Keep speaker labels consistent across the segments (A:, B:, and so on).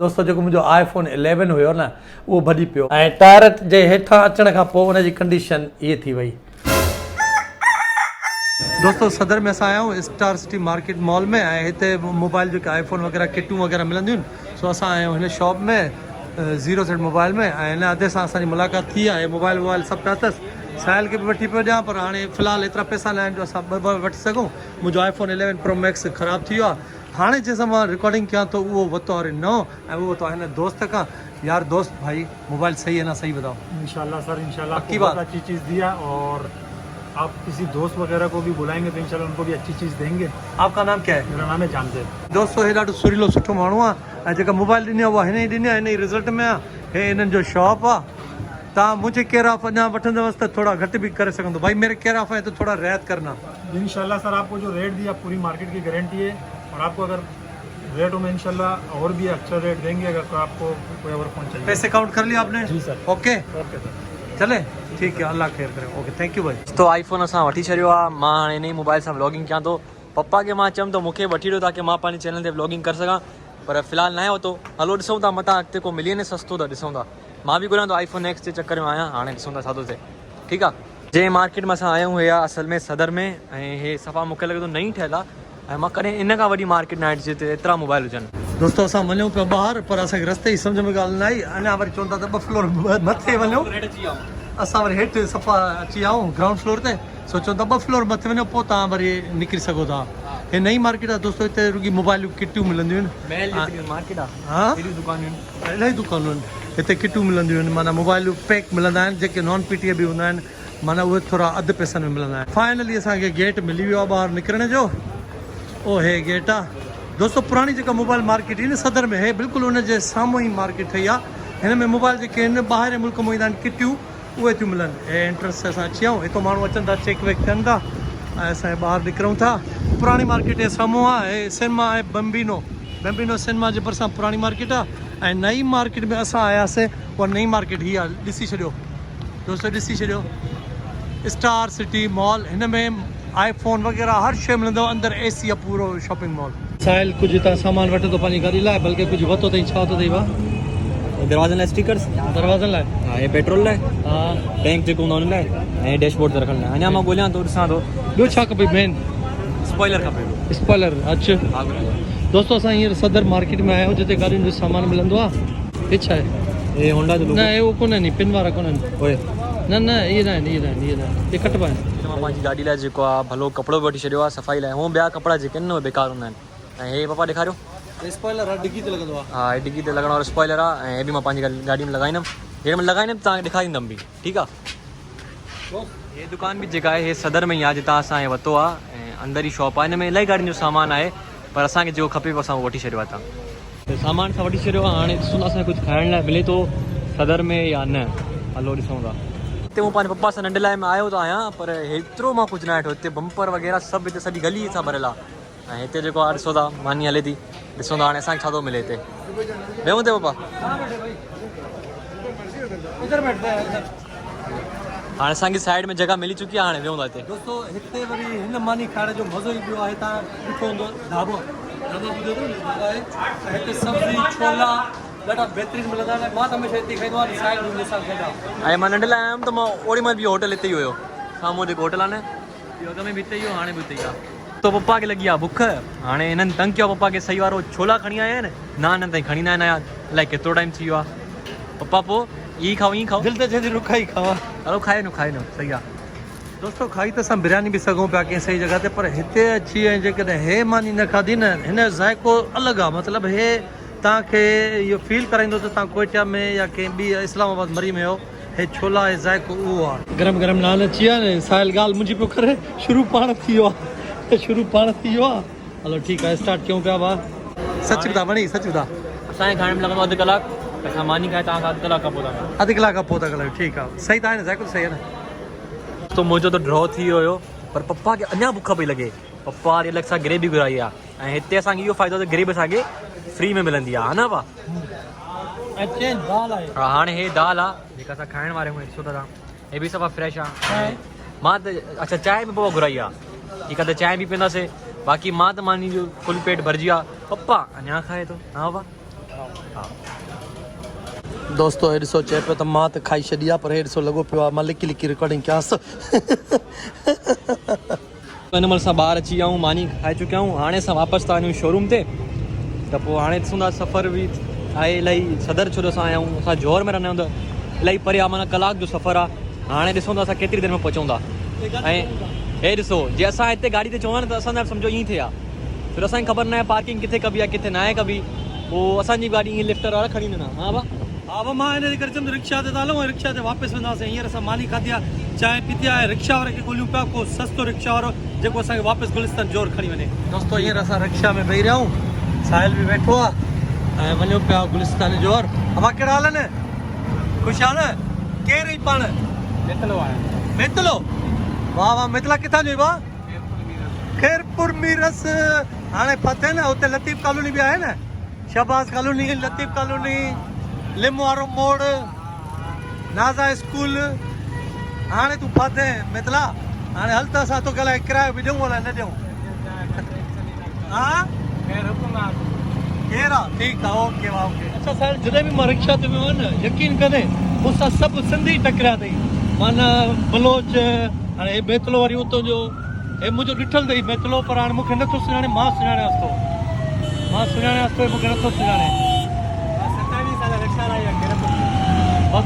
A: दोस्तों जो मुझे आईफोन 11 हुयो ना वो भॼी पियो ऐं टायर जे हेठां अचण खां पोइ उनजी कंडीशन ये थी वई। दोस्तों सदर में असां आया आहियूं स्टार सिटी मार्केट मॉल में ऐं हिते मोबाइल जो आईफोन वग़ैरह किटूं वग़ैरह मिलंदियूं आहिनि। सो असां आया आहियूं हिन शॉप में ज़ीरो सेट मोबाइल में ऐं हिन अधे सां असांजी मुलाक़ात थी आहे। मोबाइल वोबाइल सभु पिया अथसि। साहिल खे बि वठी पियो ॾियां पर हाणे फ़िलहालु एतिरा पैसा न आहिनि जो असां ॿ वठी सघूं। मुंहिंजो आईफोन 11 प्रो मैक्स ख़राबु थी वियो आहे। हाणे जैसा मैं रिकॉर्डिंग किया तो वो वतो और नओ ऐं वो तो है दोस्त का यार दोस्त भाई मोबाइल सही है ना, सही बताओ।
B: इंशाल्लाह सर, इंशाल्लाह
A: पक्की
B: बहुत
A: बात।
B: अच्छी चीज़ दिया और आप किसी दोस्त वगैरह को भी बुलाएंगे तो इंशाल्लाह उनको भी अच्छी चीज़ देंगे।
A: आपका नाम क्या है?
B: मेरा नाम है जामशेद।
A: दोस्तों हे ॾाढो सुरीलो सुठो माण्हू आहे ऐं जेका मोबाइल ॾिनी आहे उहा हिन ई ॾिनी आहे, हिन ई रिज़ल्ट में आहे। हे हिननि जो शॉप आहे। तव्हां मुंहिंजे केयर ऑफ अञा वठंदवसि त थोड़ा घटि भी करे सघंदो। भाई मेरे केयर ऑफ है तो थोड़ा रियायत करना।
B: इंशाल्लाह सर, आपको जो रेट दिया पूरी मार्केट की गारंटी है और आपको अगर रेटों में इंशाल्लाह और भी अच्छा रेट देंगे अगर तो आपको कोई और फोन चाहिए।
A: पैसे काउंट कर लिया आपने?
B: जी सर।
A: ओके
B: ओके सर,
A: चले ठीक है, अल्लाह खैर करे। ओके थैंक यू भाई।
C: तो आईफोन असां वठी छॾियो आहे। मां हाणे इन ई मोबाइल सां व्लॉगिंग कयां थो। पप्पा खे मां चयुमि त मूंखे वठी ॾियो ताकी मां पंहिंजे चैनल ते व्लॉगिंग करे सघां, पर फ़िलहालु न आहे वरितो। हलो ॾिसूं था मथां अॻिते को मिली वञे सस्तो त ॾिसूं था। मां बि ॻोल्हियां थो आईफोन एक्स जे चक्कर में आहियां। हाणे ॾिसूं था छा थो थिए। ठीकु आहे। जंहिं मार्केट में असां आया आहियूं हे असल में सदर में ऐं हे सफ़ा मूंखे लॻे थो नई ठहियलु आहे ऐं मां कॾहिं इन खां वॾी मार्केट न आहे जिते एतिरा मोबाइल हुजनि।
A: दोस्तों असां वञूं पिया ॿाहिरि पर असांखे रस्ते ई सम्झ में ॻाल्हि न आई। अञा वरी चवनि था त 2 फ्लोर मथे वञूं। असां वरी हेठि सफ़ा अची विया आहियूं ग्राउंड फ्लोर ते। सोचो था 2 फ्लोर मथे वञो पोइ तव्हां वरी निकिरी सघो था। हे नई मार्केट आहे दोस्तों। हिते रुॻी मोबाइलूं किटियूं मिलंदियूं आहिनि।
C: मार्केट आहे,
A: हा
C: कहिड़ी दुकानूं आहिनि?
A: इलाही दुकानूं आहिनि हिते। किटियूं मिलंदियूं आहिनि, माना मोबाइलूं पैक मिलंदा आहिनि। जेके नॉन पीटीए बि हूंदा आहिनि माना उहे थोरा अधु पैसनि में मिलंदा आहिनि। फाइनली असांखे गेट मिली वियो आहे ॿाहिरि निकिरण जो। ओ हे गेट आहे दोस्तों। पुराणी जेका मोबाइल मार्केट आहे न सदर में, हे बिल्कुलु हुनजे साम्हूं ई मार्केट ठही आहे। हिन में मोबाइल जेके आहिनि ॿाहिरि मुल्क में ईंदा आहिनि किटियूं उहे थियूं मिलनि। हे एंट्रेंस असां अची विया आहियूं। हितां माण्हू अचनि था, चेक वेक थियनि था ऐं असां ॿाहिरि निकिरूं था। पुराणी मार्केट जे साम्हूं आहे हे सिनेमा आहे बम्बिनो सिनेमा जे भरिसां पुराणी मार्केट आहे। ऐं नई मार्केट में असां आयासीं। उहा नई मार्केट हीअ आहे, ॾिसी छॾियो दोस्तों, ॾिसी छॾियो स्टार सिटी मॉल। हिन में आईफोन वग़ैरह हर शइ मिलंदव। अंदरि एसी आहे पूरो शॉपिंग मॉल। साहिल कुझु हितां सामान वठे थो पंहिंजी गाॾी लाइ, बल्कि कुझु वरितो अथई। छा वरितो अथई भाउ?
C: दरवाज़नि लाइ स्टिकर्स,
A: दरवाज़नि लाइ।
C: हा हे पेट्रोल लाइ,
A: हा
C: टैंक जेको हूंदो हुन लाइ ऐं डैशबोर्ड ते रखण लाइ। अञा मां ॻोल्हियां थो, ॾिसां थो।
A: ॿियो छा खपे? मेन
C: स्पॉइलर खपे।
A: स्पॉइलर। अच्छा
C: हा
A: दोस्तों असां हींअर सदर मार्केट में आया आहियूं जिते गाॾियुनि जो सामान मिलंदो आहे। हे छा आहे?
C: हे होंडा जो
A: न हे उहो कोन आहिनि, पिन वारा कोन आहिनि।
C: ओए
A: न न इहे न आहिनि, इहे न आहिनि, इहे न आहिनि। इहे कटबा आहिनि।
C: मां पंहिंजी गाॾी लाइ जेको आहे भलो कपिड़ो बि वठी छॾियो आहे सफ़ाई लाइ। हूअं ॿिया कपिड़ा जेके आहिनि न उहे बेकार हूंदा आहिनि। ऐं हे पप्पा ॾेखारियो।
A: स्पॉइलर आहे, डिग्गी ते लॻंदो आहे।
C: हा हे डिग्गी ते लॻण वारो स्पॉइलर आहे ऐं हे बि मां पंहिंजी गाॾी में लॻाईंदुमि। हे में लॻाईंदुमि तव्हांखे ॾेखारींदुमि बि। ठीकु आहे। हे दुकान बि जेका आहे हे सदर में ई आहे जितां असां वरितो आहे ऐं अंदरि ई शॉप आहे। हिन में इलाही गाॾियुनि जो सामान आहे पर असांखे जेको खपे असां उहो वठी छॾियो आहे। तव्हां सामान सां वठी छॾियो आहे। हाणे ॾिसूं था असांखे कुझु खाइण लाइ मिले थो सदर में या न। हलो ॾिसूं था। हिते मूं पंहिंजे पप्पा सां नंढे लाइ में आयो त आहियां पर हेतिरो मां कुझु न ॾिठो। हिते बम्पर वग़ैरह सभु हिते सॼी गली सां भरियल आहे ऐं हिते जेको आहे ॾिसो था मानी हले थी। ॾिसूं था हाणे असांखे छा थो मिले हिते। वेहूं ते पप्पा। हाणे असांजी साइड में जगह मिली चुकी आहे। हाणे वेहूं था हिते।
A: दोस्तों हिते वरी हिन मानी खाइण जो मज़ो ई ॿियो आहे। तव्हां ॾिठो हूंदो ढाबो ॿुधो अथव हिते सब्जी छोला ॾाढा बहितरीनु मिलंदा आहिनि। मां त हमेशह हिते खाईंदो आहियां। साइड में सां खाईंदा।
C: ऐं मां नंढे लाइ आयुमि त मां ओड़ी महिल बि होटल हिते ई हुयो। साम्हूं जेको होटल आहे न इहो अॻ में बि हिते ई हो, हाणे बि हिते ई आहे। तो पप्पा खे लॻी आहे बुख। हाणे हिननि तंग कयो पप्पा खे। सही वारो छोला खणी आया आहिनि, नान ताईं खणी न आहिनि आया। अलाए केतिरो टाइम थी वियो आहे। पप्पा पोइ ई खाओ ई खाओ।
A: दिलि त चए थी रुखाई खावां।
C: हलो खाए न सही आहे।
A: दोस्तों खाई त असां बिरयानी बि सघूं पिया कंहिं सही जॻह ते, पर हिते अची ऐं जेकॾहिं हे मानी न खाधी न, हिन जो ज़ाइक़ो अलॻि आहे। मतिलबु हे तव्हांखे इहो फील कराईंदो त तव्हां कोयटा में या कंहिं ॿी इस्लामाबाद मरी में हो। हे छोला हे ज़ाइक़ो उहो आहे। गरम गरम नान अची विया न। साहिल ॻाल्हि मुंहिंजी पियो करे शुरू पाण थी वियो आहे। हलो ठीकु आहे, स्टार्ट कयूं पिया भाउ। सच ॿुधा वणी? सच ॿुधा
C: असांजे खाइण में लॻंदो 1 कलाकु। असां मानी खाए तव्हांखां 1 कलाक खां पोइ था खाऊं।
A: 1 कलाक खां पोइ था ॻाल्हायो। ठीकु आहे, सही त आहे न, ज़ाइक़ो सही आहे न।
C: तो मुंहिंजो त ड्रॉ थी वियो हुयो पर पप्पा खे अञा बुख पई लॻे। पप्पा वरी अलॻि सां ग्रेवी घुराई आहे ऐं हिते असांखे इहो फ़ाइदो आहे त ग्रेवी असांखे फ्री में मिलंदी आहे, हा न भाउ? हा हाणे हे दाल आहे जेका असां खाइण वारे आहियूं। ॾिसो था तव्हां, हे बि सफ़ा फ्रेश आहे। मां त अच्छा चांहि बि पोइ घुराई आहे। ठीकु आहे त चांहि बि पीअंदासीं। बाक़ी मां त मानी जो फुल पेट भरिजी आहे। पप्पा अञा खाए थो, हा भाउ? हा
A: दोस्तो हे ॾिसो चए पियो त मां त खाई छॾी आहे पर हे ॾिसो लॻो पियो आहे मां लिकी लिकी रिकॉर्डिंग कयांसि
C: हिन महिल असां ॿाहिरि अची विया आहियूं मानी खाई चुकिया आहियूं हाणे असां वापसि था वञूं शोरूम ते त पोइ हाणे ॾिसूं था सफ़र बि आहे इलाही सदर छो जो असां आया आहियूं असां जौहर में रहंदा आहियूं त इलाही परे आहे माना कलाक जो सफ़र आहे हाणे ॾिसूं था असां केतिरी देरि में पहुचूं था ऐं हे ॾिसो जे असां हिते गाॾी ते चवां त असां सम्झो ईअं थिए आहे फिर असांखे ख़बर न आहे पार्किंग किथे कबी आहे किथे न आहे कबी पोइ असांजी गाॾी ईअं लिफ्टर वारा खणी वेंदा हा भाउ
A: हा भाउ मां हिन जे करे चयमि रिक्शा ते था हलूं ऐं रिक्शा ते वापसि वेंदासीं हींअर असां मानी खाधी आहे चांहि पीती आहे रिक्शा वारे खे ॻोल्हियूं पिया को सस्तो रिक्शा वारो जेको असांखे वापसि गुलिस्तान जोर खणी वञे दोस्तो हींअर असां रिक्शा में वेही रहिया आहियूं साहिल बि वेठो आहे ऐं वञो पिया गुलिस्तान जोर अमा कहिड़ा हाल आहिनि ख़ुशि आहे न केरु ई पाण मितलो वाह वाह मितला किथां जो भाउ खैरपुर मीरस हाणे पते न हुते लतीफ़ कॉलोनी बि आहे न शहबाज कॉलोनी लतीफ़ कॉलोनी लिम वारो मोड़ नाज़ा स्कूल हाणे तूं फाथे मितला हाणे हल त असां तोखे अलाए किरायो बि ॾियूं अलाए न ॾियूं हा केरु आहे ठीकु आहे ओके वाह ओके अच्छा साहिल जॾहिं बि मां रिक्शा ते वियो आहियां न यकीन करे मूंसां सभु सिंधी टकरिया अथई माना बलोच हाणे हे बेतलो वरी उतां जो हे मुंहिंजो ॾिठल अथई बेतलो पर हाणे मूंखे नथो सुञाणे मां सुञाणियांसि थो मूंखे नथो सुञाणे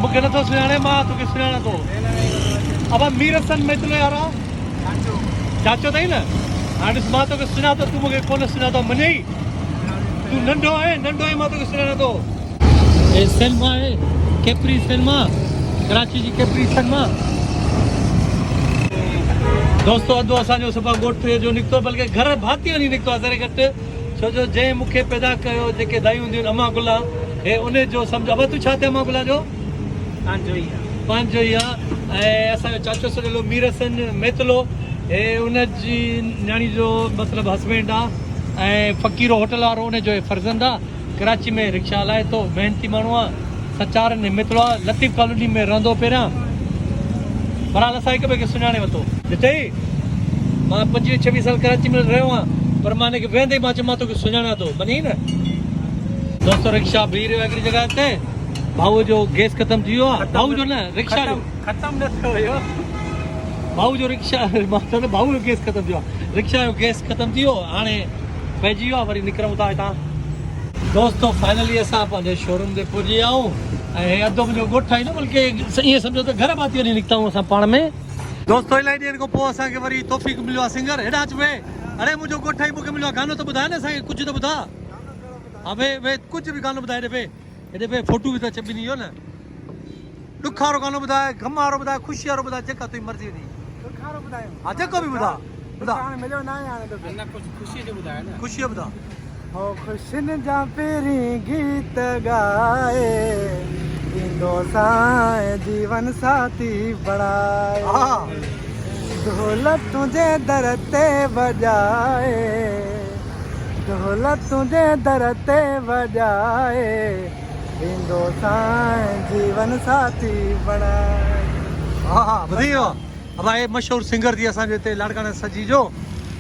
A: मूंखे नथो सुञाणे मां तोखे सुञाणां थो अब मीरसन मेतलो यार चाचो अथई न हाणे ॾिस मां तोखे सुञातो तूं मूंखे कोन सुञातो मञई तूं नंढो आहे मां तोखे सुञाणां थो हे सिनेमा आहे केपरी सिनेमा कराची जी केपरी सिनेमा दोस्तो अधु असांजो सुबुह ॻोठ जो निकितो बल्कि घर भाती वञी निकितो आहे ज़रे घटि छो जो जंहिं मूंखे पैदा कयो जेके दायूं हूंदियूं आहिनि अमा गुला हे उन जो सम्झो अब तूं छा थिए अमा गुला जो पंहिंजो ई आहे ऐं असांजो चाचो सॼो मीरसन मेतलो हे उनजी न्याणी जो मतिलबु हस्बैंड आहे ऐं फ़क़ीरो होटल वारो उनजो फर्ज़ंद आहे कराची में रिक्शा हलाए थो महिनती माण्हू आहे सचारनि मितलो आहे लतीफ़ कॉलोनी में रहंदो पहिरियां बरहाल असां हिक ॿिए खे सुञाणे वरितो ॾिठई मां 25-26 साल कराची में रहियो आहियां पर मां हिनखे वेंदे मां चयो मां तोखे सुञाणां थो मञी न दोस्तो रिक्शा बीह रहियो हिकिड़ी जॻह ते भाऊ जो गैस ख़तम थी वियो आहे भाऊ जो न रिक्शा जो ख़तम न थियो हुयो भाऊ जो रिक्शा मां चवां थो भाऊ जो गैस ख़तम थियो आहे रिक्शा जो गैस ख़तम थी वियो हाणे पइजी वियो आहे वरी निकिरूं था हितां दोस्तो फाइनली असां पंहिंजे शोरूम ते पहुची विया आहियूं ऐं अधु मुंहिंजो ॻोठ आहे न बल्कि ईअं सम्झो त घर भाती वञी निकिता आहियूं असां पाण में दोस्तो इलाही ॾींहंनि खां पोइ असांखे वरी तौफ़ीक़ मिलियो आहे सिंगर हेॾा अच वे अरे मुंहिंजो ॻोठ ई मूंखे मिलियो आहे गानो त ॿुधाए न असांखे कुझु त ॿुधा हा वे कुझु बि गानो ॿुधाए हेॾे वे फोटू बि त छपी इहो न ॾुख वारो गानो ॿुधाए ग़म वारो ॿुधाए ख़ुशी वारो ॿुधाए जेका तुंहिंजी मर्ज़ी हुई हा जेको बि ॿुधा ख़ुशी ॿुधा
D: हो खुशिन जा पेरी गीत गाए इंदो साए जीवन साथी बढ़ाए ढोलक तुझे दर ते बजाए ढोलक तुझे दर ते बजाए इंदो साए जीवन साथी बढ़ाए
A: हा ॿुधी वियो अब हे मशहूरु सिंगर थी असांजे हिते लाड़काना सजी जो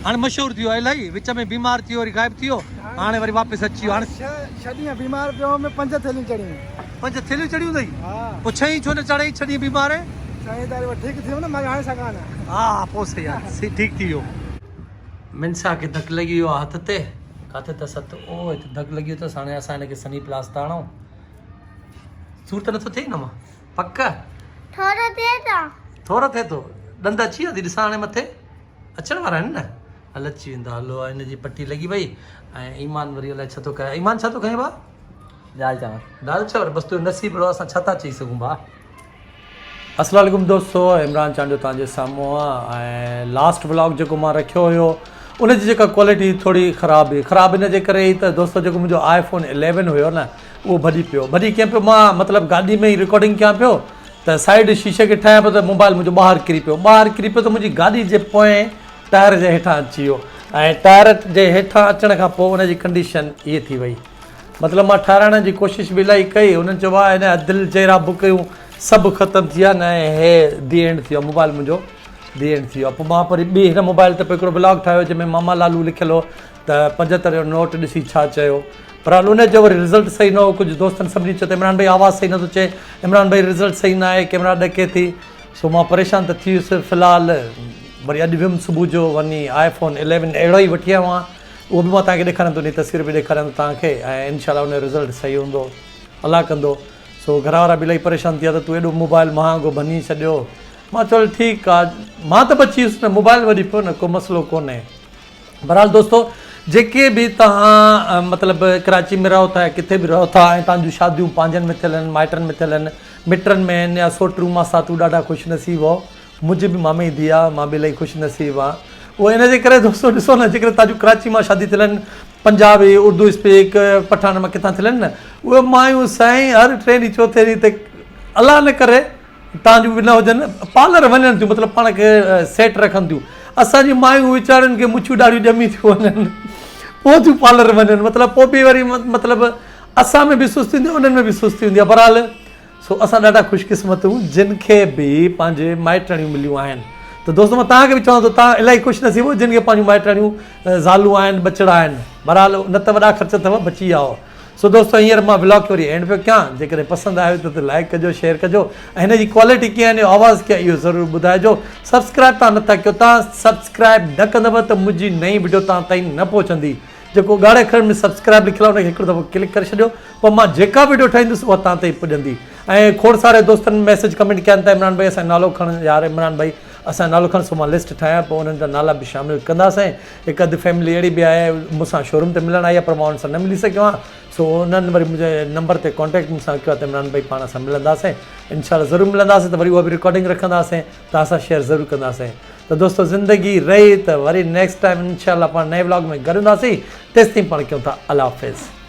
A: हाणे मशहूरु थी वियो आहे इलाही विच में बीमार थी वियो वरी गाइब थी वियो हाणे वरी वापसि अची वियो हाणे
D: 6 ॾींहं बीमार पियो में 5 थैलियूं चढ़ियूं
A: 5 थैलियूं चढ़ियूं अथई
D: हा
A: पोइ 6 छो न चढ़ाई 6 ॾींहं बीमार आहे
D: साईं तारीख़ ठीकु थियो न मां हाणे सघां न
A: हा पोइ सही आहे ठीकु थी वियो मिनसा खे धक लॻी वियो आहे हथ ते किथे त सत ओ हिते धक लॻी वियो अथसि हाणे असां हिनखे सनी प्लास था हणूं सूर त नथो थिए न मां पक थोरो थिए थो ॾंद अची विया थी ॾिसां हाणे मथे अचण वारा आहिनि न हल अची वेंदा हलो हिनजी पटी लॻी वई ऐं ईमान वरी अलाए छा थो कयां ईमान छा थो कयां भाउ दाल चांवर बसि तुंहिंजो नसीब रहो असां छा था चई सघूं भाउ अस्सलाम वालेकुम दोस्तो इमरान चांडो तव्हांजे साम्हूं आहे ऐं लास्ट व्लॉग जेको मां रखियो हुयो उनजी जेका क्वालिटी थोरी ख़राबु हुई ख़राबु इन जे करे ई त दोस्तो जेको मुंहिंजो iPhone 11 हुयो न उहो भॼी कीअं पियो मां मतिलबु गाॾी में ई रिकॉर्डिंग कयां पियो त साइड शीशे खे ठाहियां पियो त मोबाइल मुंहिंजो ॿाहिरि किरी पियो त मुंहिंजी गाॾी जे पोएं टायर जे हेठां अची वियो ऐं टायर जे हेठां अचण खां पोइ उनजी कंडीशन इहे थी वई मतिलबु मां ठाराइण जी कोशिशि बि इलाही कई उन्हनि चयो आहे हिन दिलि जहिड़ा बुकूं सभु ख़तमु थी विया न हे दी एंड थी वियो मोबाइल मुंहिंजो दी एंड थी वियो पोइ मां वरी ॿी हिन मोबाइल ते हिकिड़ो ब्लॉग ठाहियो जंहिंमें मामा लालू लिखियलु हो त 75 जो नोट ॾिसी छा चयो पर हाल उनजो वरी रिज़ल्ट सही न हो। कुझु दोस्तनि सभिनी चयो त इमरान भाई आवाज़ सही नथो अचे, इमरान भाई रिज़ल्ट सही न आहे, कैमरा ॾके थी। सो मां परेशान त थी वियुसि। फ़िलहाल वरी अॼु वियुमि सुबुह जो वञी iPhone 11 अहिड़ो ई वठी आयो आहियां, उहो बि मां तव्हांखे ॾेखारियां थो, नी तस्वीर बि ॾेखारियां थो तव्हांखे, ऐं इनशाला उन जो रिज़ल्ट सही हूंदो, अलाह कंदो। सो घर वारा बि इलाही परेशान थी विया त तूं एॾो मोबाइल महांगो भञी छॾियो। मां चयो ठीकु आहे, मां त बची वियुसि न, मोबाइल वरी पियो न, को मसइलो कोन्हे। बहरहाल दोस्तो, जेके बि तव्हां मतिलबु कराची में रहो था या किथे बि रहो था ऐं तव्हांजूं शादियूं पंहिंजनि में थियल आहिनि, माइटनि में थियल आहिनि, मिटनि में आहिनि या सोटरूं मां सातू ॾाढा ख़ुशि नसीब हो। मुंहिंजी बि मामे जी धीउ आहे, मां बि इलाही ख़ुशि नसीब आहे। उहो इन जे करे दोस्तो ॾिसो न, जेकॾहिं तव्हांजूं कराची मां शादी थियल आहिनि, पंजाबी उर्दू स्पीक पठान मां किथां थियल आहिनि न, उहे मायूं साईं हर टे ॾींहुं चौथे ॾींहं ते अलाह न करे तव्हांजूं बि न हुजनि, पार्लर वञनि थियूं, मतिलबु पाण खे सेट रखनि थियूं। असांजी मायूं वीचारनि खे मुछियूं ॾाढियूं ॼमी थियूं वञनि, पोइ थियूं पार्लर वञनि, मतिलबु पोइ बि वरी मतिलबु असां में बि सुस्ती हूंदी आहे, उन्हनि में बि सुस्ती हूंदी आहे। बहरहाल सो असां ॾाढा ख़ुशकिस्मत हूं जिन खे बि पंहिंजे माइटणियूं मिलियूं आहिनि। त दोस्तो मां तव्हांखे बि चवां थो, तव्हां इलाही ख़ुशि नसीब हो जिन खे पंहिंजूं माइटणियूं ज़ालूं आहिनि, बचड़ा आहिनि। बहरहाल न त वॾा ख़र्च अथव, बची विया हो। सो दोस्तो हींअर मां व्लॉग खे वरी एंड पियो कयां। जेकॾहिं पसंदि आयो त लाइक कजो, शेयर कजो, ऐं हिन जी क्वालिटी कीअं आहे, आवाज़ कीअं आहे, इहो ज़रूरु ॿुधाइजो। सब्सक्राइब तव्हां नथा कयो, तव्हां सब्सक्राइब न कंदव त मुंहिंजी नई वीडियो तव्हां ताईं न पहुचंदी। जेको ॻाढ़े अखर में सब्सक्राइब लिखियलु आहे उनखे हिकिड़ो दफ़ो क्लिक करे छॾियो, पोइ मां जेका वीडियो ठाहींदुसि उहा तव्हां ताईं पुॼंदी। ऐं खोड़ सारे दोस्तनि मैसेज कमेंट कया त इमरान भाई असांजो नालो खण, यार इमरान भाई असांजो नालो खण। सो मां लिस्ट ठाहियां, पोइ उन्हनि जा नाला बि शामिलु कंदासीं। हिकु अधु फैमिली अहिड़ी बि आहे मूंसां शोरूम ते मिलणु आई आहे, पर मां उन्हनि सां न मिली सघियो आहियां। सो उन्हनि वरी मुंहिंजे नंबर ते कॉन्टेक्ट मूंसां कयो आहे त इमरान भाई पाण सां मिलंदासीं, इनशाला ज़रूरु मिलंदासीं। त वरी उहा बि रिकॉर्डिंग रखंदासीं, तव्हां सां शेयर ज़रूरु कंदासीं। त दोस्तो ज़िंदगी रही त वरी नेक्स्ट टाइम इनशाला पाण नए व्लॉग में गॾु हूंदासीं। तेसिताईं पाण कयूं था अल्लाह हाफ़िज़।